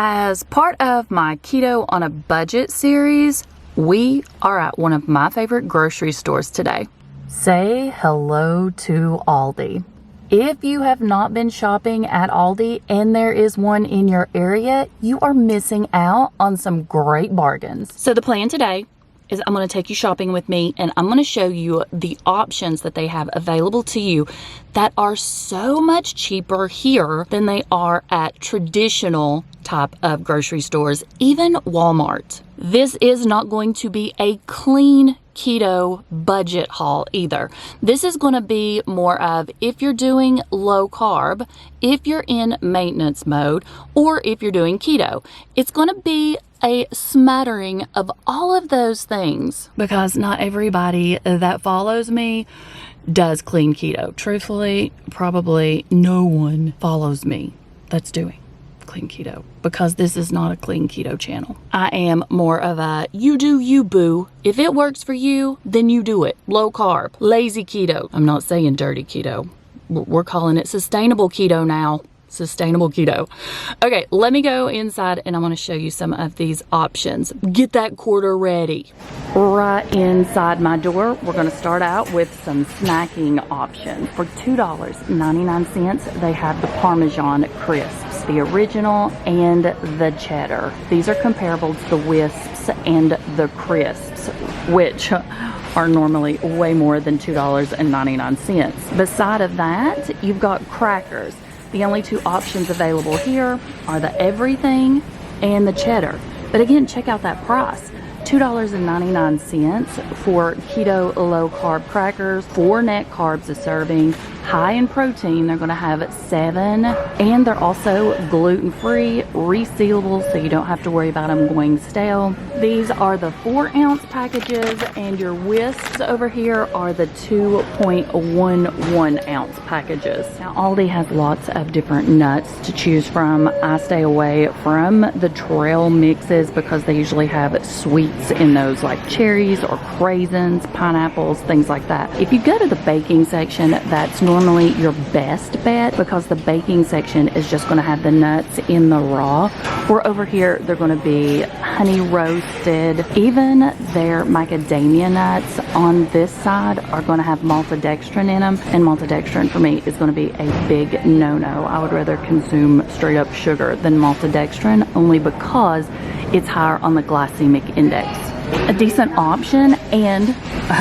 As part of my Keto on a Budget series, we are at one of my favorite grocery stores today. Say hello to Aldi. If you have not been shopping at Aldi and there is one in your area, you are missing out on some great bargains. So the plan today is I'm going to take you shopping with me and I'm going to show you the options that they have available to you that are so much cheaper here than they are at traditional type of grocery stores, even Walmart. This is not going to be a clean keto budget haul either. This is going to be more of if you're doing low carb, if you're in maintenance mode, or if you're doing keto. It's going to be a smattering of all of those things because not everybody that follows me does clean keto. Truthfully, probably no one follows me that's doing clean keto because this is not a clean keto channel. I am more of a you do you, boo. If it works for you, then you do it. Low carb, lazy keto. I'm not saying dirty keto. We're calling it sustainable keto now. Sustainable keto. Okay, let me go inside and I'm going to show you some of these options. Get that quarter ready. Right inside my door, we're going to start out with some snacking options. For $2.99, they have the Parmesan crisps, the original and the cheddar. These are comparable to the wisps and the crisps, which are normally way more than $2.99. Beside of that, you've got crackers. The only two options available here are the everything and the cheddar. But again, check out that price. $2.99 for keto low carb crackers, 4 net carbs a serving, high in protein. They're going to have 7, and they're also gluten-free, resealable, so you don't have to worry about them going stale. These are the 4-ounce packages, and your wisps over here are the 2.11 ounce packages. Now, Aldi has lots of different nuts to choose from. I stay away from the trail mixes because they usually have sweets in those, like cherries or craisins, pineapples, things like that. If you go to the baking section, that's normally your best bet because the baking section is just going to have the nuts in the raw. Or over here, they're going to be honey roasted. Even their macadamia nuts on this side are going to have maltodextrin in them, and maltodextrin for me is going to be a big no-no. I would rather consume straight up sugar than maltodextrin, only because it's higher on the glycemic index. A decent option and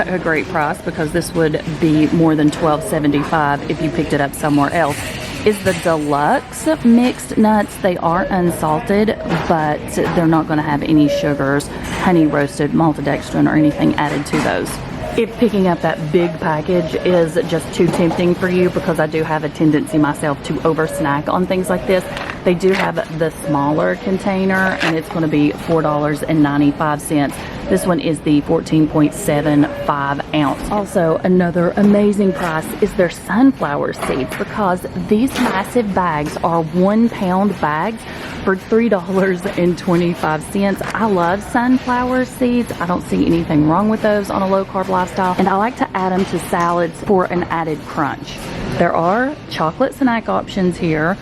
a great price, because this would be more than $12.75 if you picked it up somewhere else, is the deluxe mixed nuts. They are unsalted, but they're not going to have any sugars, honey roasted, maltodextrin, or anything added to those. If picking up that big package is just too tempting for you, because I do have a tendency myself to over snack on things like this, they do have the smaller container, and it's going to be $4.95. This one is the 14.75 ounce. Also, another amazing price is their sunflower seeds, because these massive bags are 1 pound bags for $3.25. I love sunflower seeds. I don't see anything wrong with those on a low carb lifestyle, and I like to add them to salads for an added crunch. There are chocolate snack options here.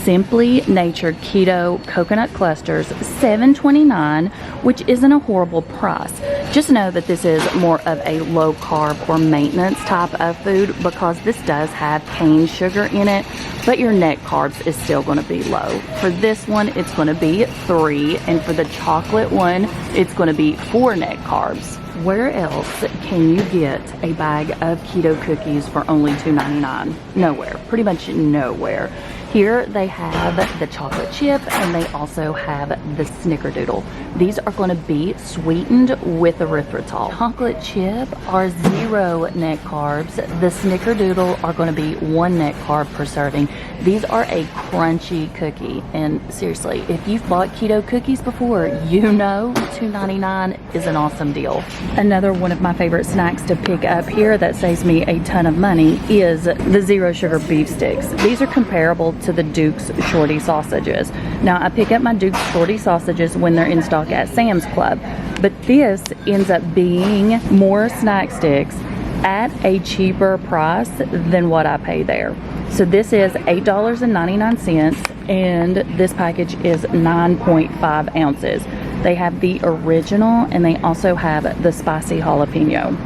Simply Natured Keto Coconut Clusters, $7.29, which isn't a horrible price. Just know that this is more of a low carb or maintenance type of food, because this does have cane sugar in it, but your net carbs is still going to be low. For this one, it's going to be 3, and for the chocolate one, it's going to be 4 net carbs. Where else can you get a bag of keto cookies for only $2.99? Nowhere. Pretty much nowhere. Here they have the chocolate chip, and they also have the snickerdoodle. These are going to be sweetened with erythritol. Chocolate chip are 0 net carbs. The snickerdoodle are going to be 1 net carb per serving. These are a crunchy cookie, and seriously, if you've bought keto cookies before, you know $2.99 is an awesome deal. Another one of my favorite snacks to pick up here that saves me a ton of money is the 0 sugar beef sticks. These are comparable to the Duke's Shorty sausages. Now, I pick up my Duke's Shorty sausages when they're in stock at Sam's Club, but this ends up being more snack sticks at a cheaper price than what I pay there. So this is $8.99 and this package is 9.5 ounces. They have the original and they also have the spicy jalapeno.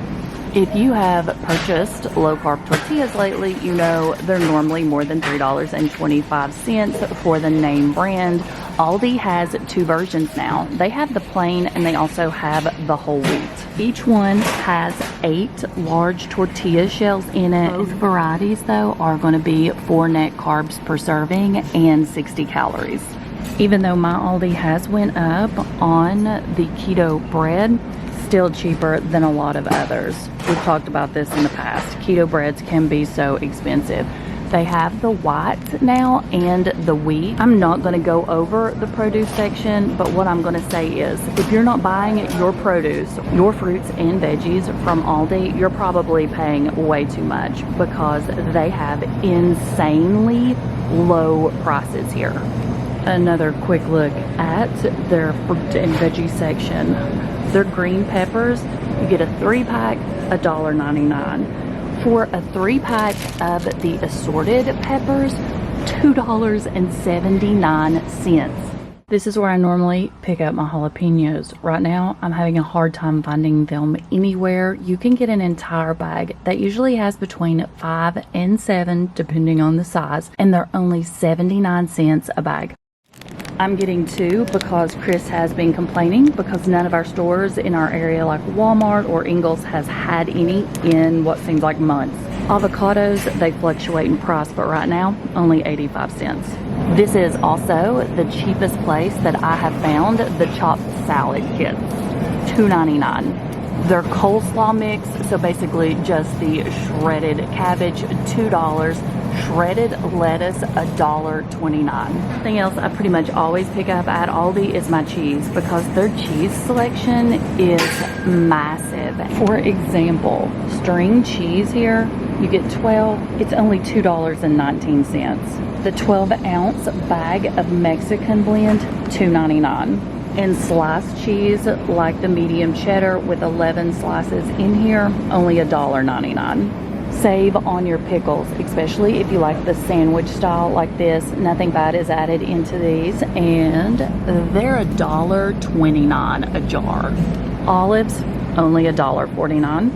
If you have purchased low-carb tortillas lately, you know they're normally more than $3.25 for the name brand. Aldi has two versions now. They have the plain and they also have the whole wheat. Each one has 8 large tortilla shells in it. Both varieties though are going to be 4 net carbs per serving and 60 calories. Even though my Aldi has went up on the keto bread, still cheaper than a lot of others. We've talked about this in the past. Keto breads can be so expensive. They have the white now and the wheat. I'm not going to go over the produce section, but what I'm going to say is if you're not buying your produce, your fruits and veggies from Aldi, you're probably paying way too much because they have insanely low prices here. Another quick look at their fruit and veggie section. Their green peppers, you get a 3-pack, $1.99. For a 3-pack of the assorted peppers, $2.79. This is where I normally pick up my jalapenos. Right now, I'm having a hard time finding them anywhere. You can get an entire bag that usually has between 5 and 7, depending on the size, and they're only 79 cents a bag. I'm getting 2 because Chris has been complaining because none of our stores in our area like Walmart or Ingles has had any in what seems like months. Avocados, they fluctuate in price, but right now, only 85 cents. This is also the cheapest place that I have found the chopped salad kits, $2.99. Their coleslaw mix, so basically just the shredded cabbage, $2. Shredded lettuce, $1.29. Something else I pretty much always pick up at Aldi is my cheese because their cheese selection is massive. For example, string cheese here, you get 12, it's only $2.19. The 12-ounce bag of Mexican blend, $2.99. And sliced cheese, like the medium cheddar with 11 slices in here, only $1.99. Save on your pickles, especially if you like the sandwich style like this. Nothing bad is added into these, and they're $1.29 a jar. Olives, only $1.49.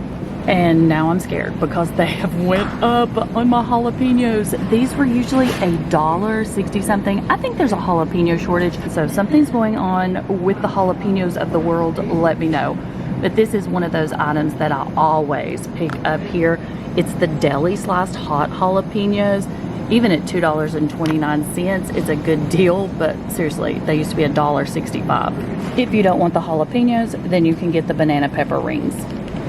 And now I'm scared because they have went up on my jalapenos. These were usually $1.60 something. I think there's a jalapeno shortage, so something's going on with the jalapenos of the world. Let me know. But this is one of those items that I always pick up here. It's the deli sliced hot jalapenos. Even at $2.29, it's a good deal, but seriously, they used to be $1.65. If you don't want the jalapenos, then you can get the banana pepper rings.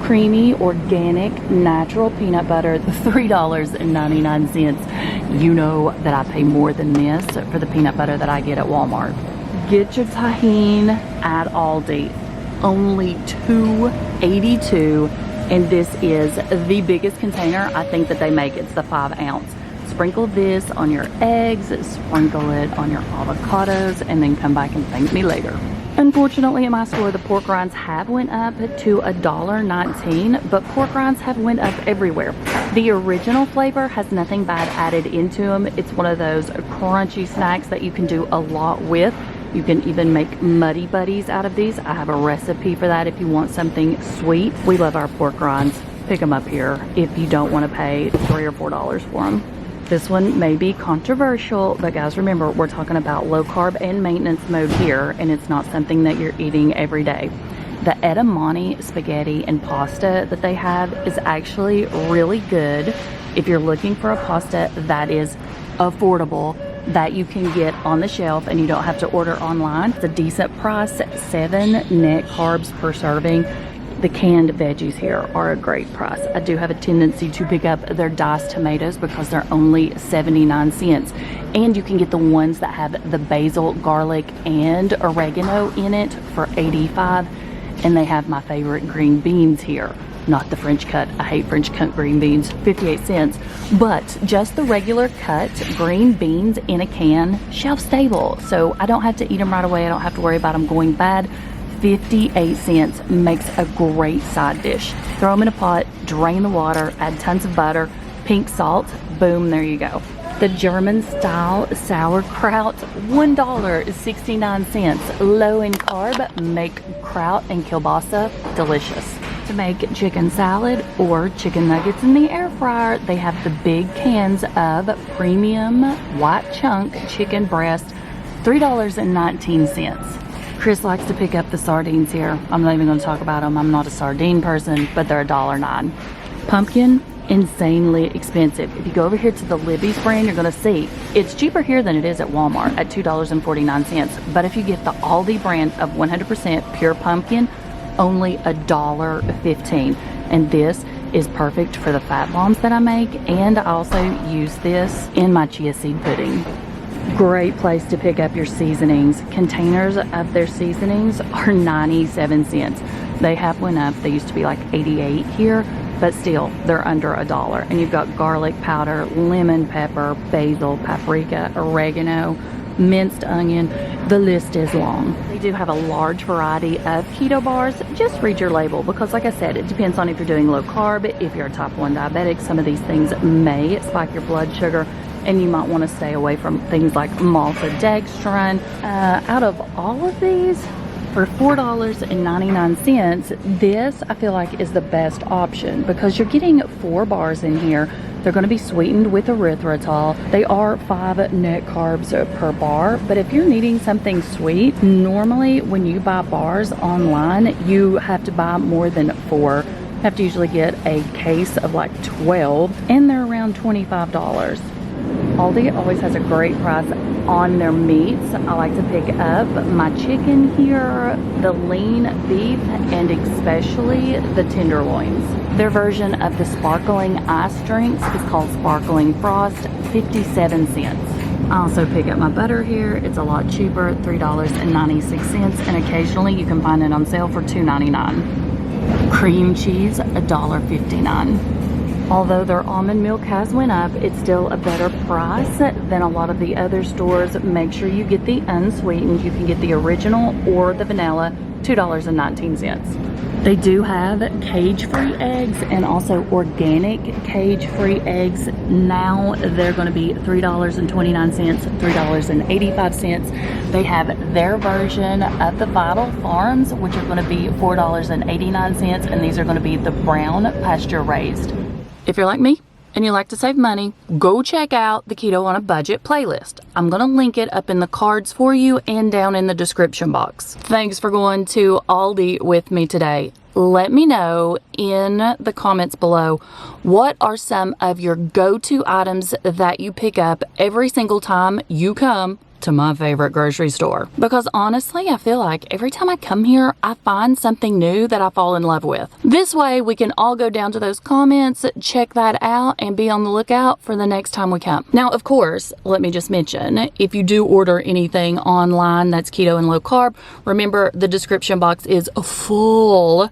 Creamy, organic, natural peanut butter, $3.99. You know that I pay more than this for the peanut butter that I get at Walmart. Get your tahine at Aldi. Only $2.82. And this is the biggest container I think that they make. It's the 5-ounce. Sprinkle this on your eggs, sprinkle it on your avocados, and then come back and thank me later. Unfortunately, at my store, the pork rinds have went up to $1.19, but pork rinds have went up everywhere. The original flavor has nothing bad added into them. It's one of those crunchy snacks that you can do a lot with. You can even make Muddy Buddies out of these. I have a recipe for that if you want something sweet. We love our pork rinds. Pick them up here if you don't want to pay $3 or $4 for them. This one may be controversial, but guys, remember, we're talking about low carb and maintenance mode here, and it's not something that you're eating every day. The edamame spaghetti and pasta that they have is actually really good if you're looking for a pasta that is affordable, that you can get on the shelf and you don't have to order online. It's a decent price, 7 net carbs per serving. The canned veggies here are a great price. I do have a tendency to pick up their diced tomatoes because they're only 79 cents. And you can get the ones that have the basil, garlic, and oregano in it for 85. And they have my favorite green beans here. Not the French cut. I hate French cut green beans. 58 cents. But just the regular cut green beans in a can, shelf stable. So I don't have to eat them right away. I don't have to worry about them going bad. 58 cents makes a great side dish. Throw them in a pot, drain the water, add tons of butter, pink salt, boom, there you go. The German style sauerkraut, $1.69. Low in carb, make kraut and kielbasa delicious. To make chicken salad or chicken nuggets in the air fryer, they have the big cans of premium white chunk chicken breast, $3.19. Chris likes to pick up the sardines here. I'm not even going to talk about them. I'm not a sardine person, but they're $1.09. Pumpkin, insanely expensive. If you go over here to the Libby's brand, you're going to see it's cheaper here than it is at Walmart at $2.49. But if you get the Aldi brand of 100% pure pumpkin, only $1.15. And this is perfect for the fat bombs that I make, and I also use this in my chia seed pudding. Great place to pick up your seasonings. Containers of their seasonings are 97 cents. They have went up. They used to be like 88 here, but still they're under $1. And you've got garlic powder, lemon pepper, basil, paprika, oregano, minced onion. The list is long. They do have a large variety of keto bars. Just read your label, because like I said, it depends on if you're doing low carb. If you're a type 1 diabetic, some of these things may spike your blood sugar, and you might want to stay away from things like maltodextrin. Out of all of these, for $4.99, this I feel like is the best option, because you're getting 4 bars in here. They're going to be sweetened with erythritol. They are 5 net carbs per bar, but if you're needing something sweet, normally when you buy bars online, you have to buy more than 4. You have to usually get a case of like 12, and they're around $25. Aldi always has a great price on their meats. I like to pick up my chicken here, the lean beef, and especially the tenderloins. Their version of the sparkling ice drinks is called Sparkling Frost, 57 cents. I also pick up my butter here. It's a lot cheaper, $3.96, and occasionally you can find it on sale for $2.99. Cream cheese, $1.59. Although their almond milk has went up, it's still a better price than a lot of the other stores. Make sure you get the unsweetened. You can get the original or the vanilla, $2.19. They do have cage-free eggs and also organic cage-free eggs. Now they're going to be $3.29, $3.85. They have their version of the Vital Farms, which are going to be $4.89, and these are going to be the brown pasture raised. If you're like me and you like to save money, go check out the Keto on a Budget playlist. I'm going to link it up in the cards for you and down in the description box. Thanks for going to Aldi with me today. Let me know in the comments below, what are some of your go-to items that you pick up every single time you come to my favorite grocery store? Because honestly, I feel like every time I come here, I find something new that I fall in love with. This way, we can all go down to those comments, check that out, and be on the lookout for the next time we come. Now, of course, let me just mention, if you do order anything online that's keto and low carb, remember the description box is full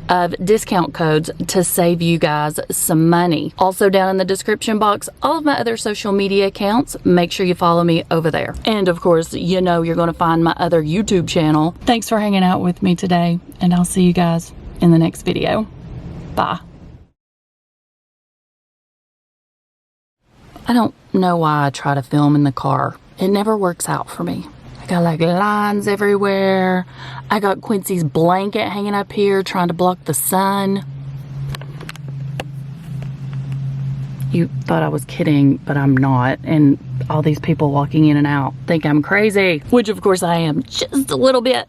of discount codes to save you guys some money. Also down in the description box, all of my other social media accounts, make sure you follow me over there. And of course, you know you're going to find my other YouTube channel. Thanks for hanging out with me today, and I'll see you guys in the next video. Bye. I don't know why I try to film in the car. It never works out for me. I got like lines everywhere. I got Quincy's blanket hanging up here trying to block the sun. You thought I was kidding, but I'm not. And all these people walking in and out think I'm crazy, which of course I am, just a little bit.